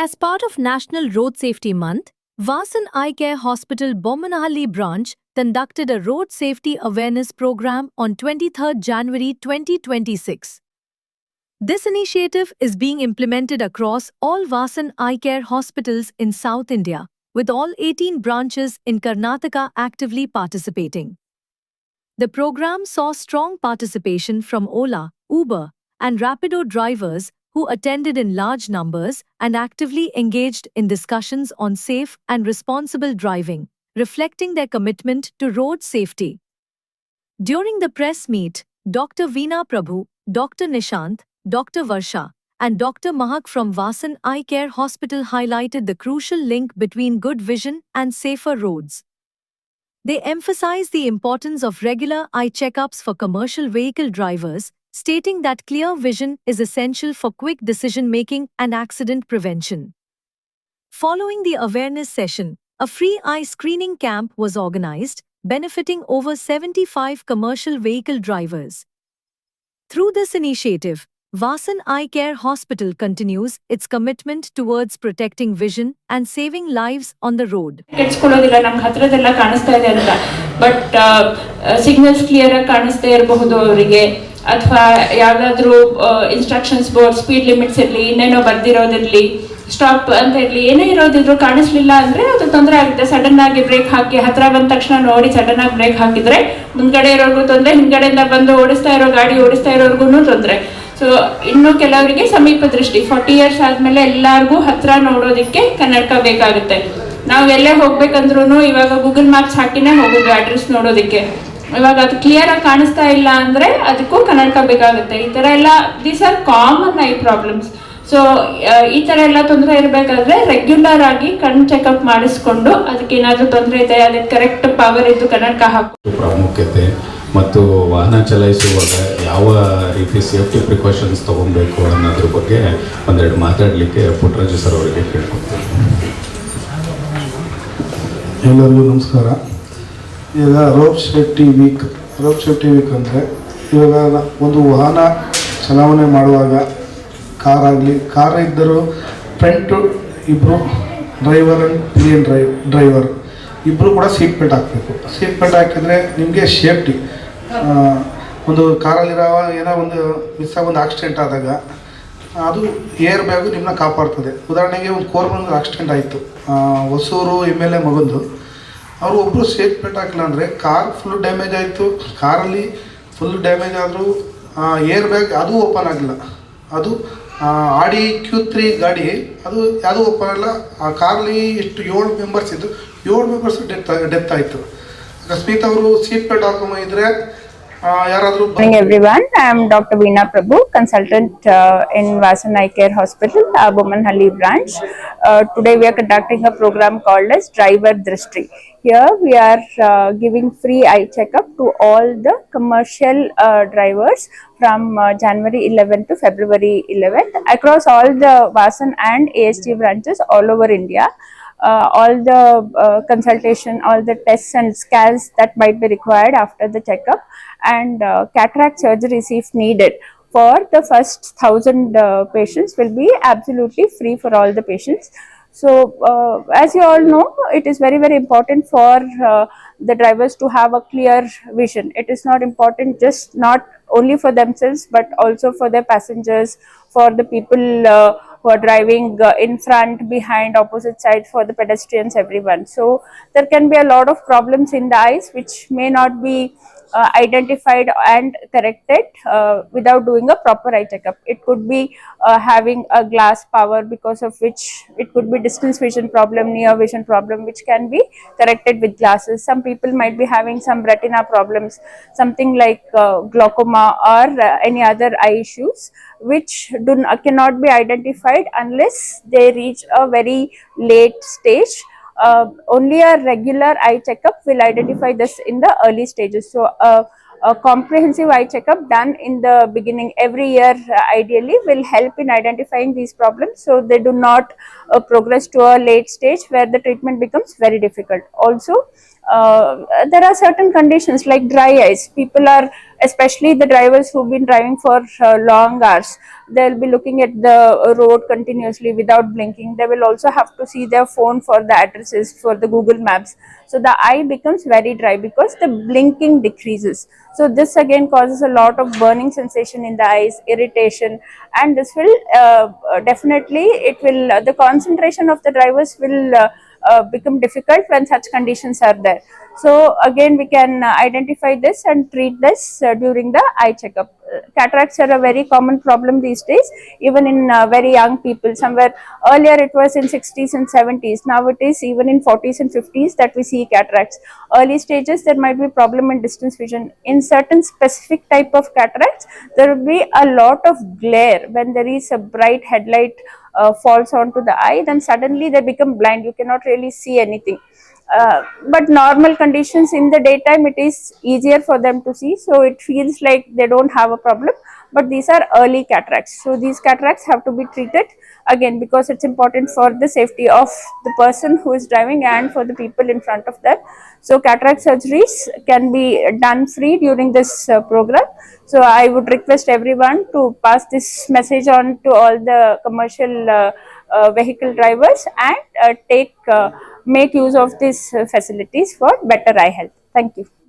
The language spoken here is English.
As part of National Road Safety Month, Vasan Eye Care Hospital Bommanhalli branch conducted a road safety awareness program on 23rd January 2026. This initiative is being implemented across all Vasan Eye Care hospitals in South India, with all 18 branches in Karnataka actively participating. The program saw strong participation from Ola, Uber, and Rapido drivers who attended in large numbers and actively engaged in discussions on safe and responsible driving, reflecting their commitment to road safety. During the press meet, Dr. Veena Prabhu, Dr. Nishant, Dr. Varsha, and Dr. Mahak from Vasan Eye Care Hospital highlighted the crucial link between good vision and safer roads. They emphasized the importance of regular eye checkups for commercial vehicle drivers, stating that clear vision is essential for quick decision-making and accident prevention. Following the awareness session, a free eye screening camp was organized, benefiting over 75 commercial vehicle drivers. Through this initiative, Vasan Eye Care Hospital continues its commitment towards protecting vision and saving lives on the road. But signals clear ಅಥವಾ ಯಾವುದಾದ್ರೂ instructions board speed limits ಇರಲಿ ಇನ್ನೇನೋ ಬರ್ದಿರೋದಿರಲಿ stop ಅಂತ ಇರಲಿ ಏನೇ ಇರೋದಿದ್ರು ಕಾಣಿಸ್ಲಿಲ್ಲ ಅಂದರೆ ಅದು ತೊಂದರೆ ಆಗುತ್ತೆ. ಸಡನ್ ಆಗಿ ಬ್ರೇಕ್ ಹಾಕಿ ಹತ್ರ ಬಂದ ತಕ್ಷಣ ನೋಡಿ ಸಡನ್ ಆಗಿ ಬ್ರೇಕ್ ಹಾಕಿದ್ರೆ ಮುಂದ್ಗಡೆ ಇರೋರ್ಗೂ ತೊಂದರೆ, ಹಿಂದ್ಗಡೆಯಿಂದ ಬಂದು ಗಾಡಿ ಓಡಿಸ್ತಾ ಇರೋರ್ಗು ತೊಂದರೆ. ಸೊ ಇನ್ನು ಕೆಲವರಿಗೆ ಸಮೀಪ ದೃಷ್ಟಿ 40 ಇಯರ್ಸ್ ಆದಮೇಲೆ ಎಲ್ಲರಿಗೂ ಹತ್ರ ನೋಡೋದಕ್ಕೆ ಕನ್ನಡಕ ಬೇಕಾಗುತ್ತೆ. ನಾವು ಎಲ್ಲೇ ಹೋಗ್ಬೇಕಂದ್ರೂ ಇವಾಗ ಗೂಗಲ್ ಮ್ಯಾಪ್ಸ್ ಹಾಕಿನೇ ಹೋಗೋದು ಅಡ್ರೆಸ್ ನೋಡೋದಕ್ಕೆ. ಇವಾಗ ಅದು ಕ್ಲಿಯರ್ ಆಗಿ ಕಾಣಿಸ್ತಾ ಇಲ್ಲ ಅಂದ್ರೆ ಅದಕ್ಕೂ ಕನ್ನಡಕ ಬೇಕಾಗುತ್ತೆ. ಈ ತರ ಎಲ್ಲ these are common I problems. So ಈ ತರ ಎಲ್ಲ ತೊಂದರೆ ಇರಬೇಕಾದ್ರೆ ರೆಗ್ಯುಲರ್ ಆಗಿ ಕಣ್ಣು ಚೆಕ್ಅಪ್ ಮಾಡಿಸ್ಕೊಂಡು ಅದಕ್ಕೆ ಏನಾದರೂ ತೊಂದರೆ ಇದೆ ಅದಕ್ಕೆ ಕರೆಕ್ಟ್ ಪವರ್ ಇದ್ದು ಕನ್ನಡಕ ಹಾಕಿ. ಪ್ರಾಮುಖ್ಯತೆ ಮತ್ತು ವಾಹನ ಚಲಾಯಿಸುವಾಗ ಯಾವ ರೀತಿ ಸೇಫ್ಟಿ ಪ್ರಿಕಾಷನ್ಸ್ ತಗೊಬೇಕು ಅನ್ನೋದ್ರ ಬಗ್ಗೆ ಒಂದೆರಡು ಮಾತಾಡಲಿಕ್ಕೆ ಪುಟ್ಟರಾಜು ಸರ್ ಅವರಿಗೆ ಕೇಳ್ಕೊಳ್ತೀನಿ. ಎಲ್ಲರಿಗೂ ನಮಸ್ಕಾರ. ಈಗ ರೋಡ್ ಸೇಫ್ಟಿ ವೀಕ್ ಅಂದರೆ ಇವಾಗ ಒಂದು ವಾಹನ ಚಲಾವಣೆ ಮಾಡುವಾಗ ಕಾರ್ ಇದ್ದರೂ ಫ್ರಂಟು ಇಬ್ಬರು ಡ್ರೈವರ್ ಆ್ಯಂಡ್ ಪಿಲಿಯನ್ ಡ್ರೈವರ್ ಇಬ್ಬರು ಕೂಡ ಸೀಟ್ ಬೆಲ್ಟ್ ಹಾಕಬೇಕು. ಸೀಟ್ ಬೆಲ್ಟ್ ಹಾಕಿದರೆ ನಿಮಗೆ ಸೇಫ್ಟಿ. ಒಂದು ಕಾರಲ್ಲಿರೋ ಏನೋ ಒಂದು ಒಂದು ಆಕ್ಸಿಡೆಂಟ್ ಆದಾಗ ಅದು ಏರ್ ಬ್ಯಾಗು ನಿಮ್ಮನ್ನ ಕಾಪಾಡ್ತದೆ. ಉದಾಹರಣೆಗೆ ಒಂದು ಕೋರ್ಮಂಗ್ಳೂರು ಆಕ್ಸಿಡೆಂಟ್ ಆಯಿತು, ಹೊಸೂರು MLA ಮಗಂದು. ಅವರು ಒಬ್ಬರು ಸೀಟ್ ಬೆಲ್ಟ್ ಹಾಕಿಲ್ಲ ಅಂದರೆ ಕಾರ್ ಫುಲ್ ಡ್ಯಾಮೇಜ್ ಆಯಿತು. ಕಾರಲ್ಲಿ ಫುಲ್ ಡ್ಯಾಮೇಜ್ ಆದರೂ ಏರ್ ಬ್ಯಾಗ್ ಅದು ಓಪನ್ ಆಗಿಲ್ಲ. ಅದು ಆಡಿ Q3 ಗಾಡಿ ಅದು ಯಾವುದೂ ಓಪನ್ ಆಗಿಲ್ಲ. ಆ ಕಾರಲ್ಲಿ ಎಷ್ಟು 7 ಮೆಂಬರ್ಸ್ ಇದ್ದು 7 ಮೆಂಬರ್ಸ್ ಡೆತ್ ಆಯಿತು. ಅಕಸ್ಮಾತ್ ಅವರು ಸೀಟ್ ಬೆಲ್ಟ್ ಹಾಕೊಂಡಿದ್ರೆ ಯಾರಾದರೂ. Good morning everyone, I am Dr. Veena Prabhu, consultant in Vasan Eye Care Hospital, Bommanhalli branch. Today we are conducting a program called as Driver Drishti. Here we are giving free eye checkup to all the commercial drivers from January 11th to February 11th across all the Vasan and AST branches all over India. All the consultation, all the tests and scans that might be required after the checkup, and cataract surgeries if needed for the first 1000 patients will be absolutely free for all the patients. So as you all know, it is very important for the drivers to have a clear vision. It is not important just not only for themselves but also for their passengers, for the people who are driving in front, behind, opposite sides, for the pedestrians, everyone. So there can be a lot of problems in the eyes which may not be identified and corrected without doing a proper eye checkup. It could be having a glass power, because of which it could be distance vision problem, near vision problem, which can be corrected with glasses. Some people might be having some retina problems, something like glaucoma or any other eye issues which cannot be identified unless they reach a very late stage. Only a regular eye checkup will identify this in the early stages. So a comprehensive eye checkup done in the beginning every year ideally will help in identifying these problems, so they do not progress to a late stage where the treatment becomes very difficult. Also there are certain conditions like dry eyes. People are especially the drivers who've been driving for long hours. They'll be looking at the road continuously without blinking. They will also have to see their phone for the addresses, for the Google Maps. So the eye becomes very dry because the blinking decreases. So this again causes a lot of burning sensation in the eyes, irritation, and this will definitely, it will, the concentration of the drivers will become difficult when such conditions are there. So again, we can identify this and treat this during the eye checkup. Cataracts are a very common problem these days, even in very young people. Somewhere earlier it was in 60s and 70s. Now it is even in 40s and 50s that we see cataracts. Early stages, there might be problem in distance vision. In certain specific type of cataracts, there will be a lot of glare when there is a bright headlight falls onto the eye. Then suddenly they become blind. You cannot really see anything. But normal conditions in the daytime, it is easier for them to see, so it feels like they don't have a problem. But these are early cataracts, so these cataracts have to be treated again, because it's important for the safety of the person who is driving and for the people in front of them. So cataract surgeries can be done free during this program. So I would request everyone to pass this message on to all the commercial vehicle drivers and make use of these facilities for better eye health. Thank you.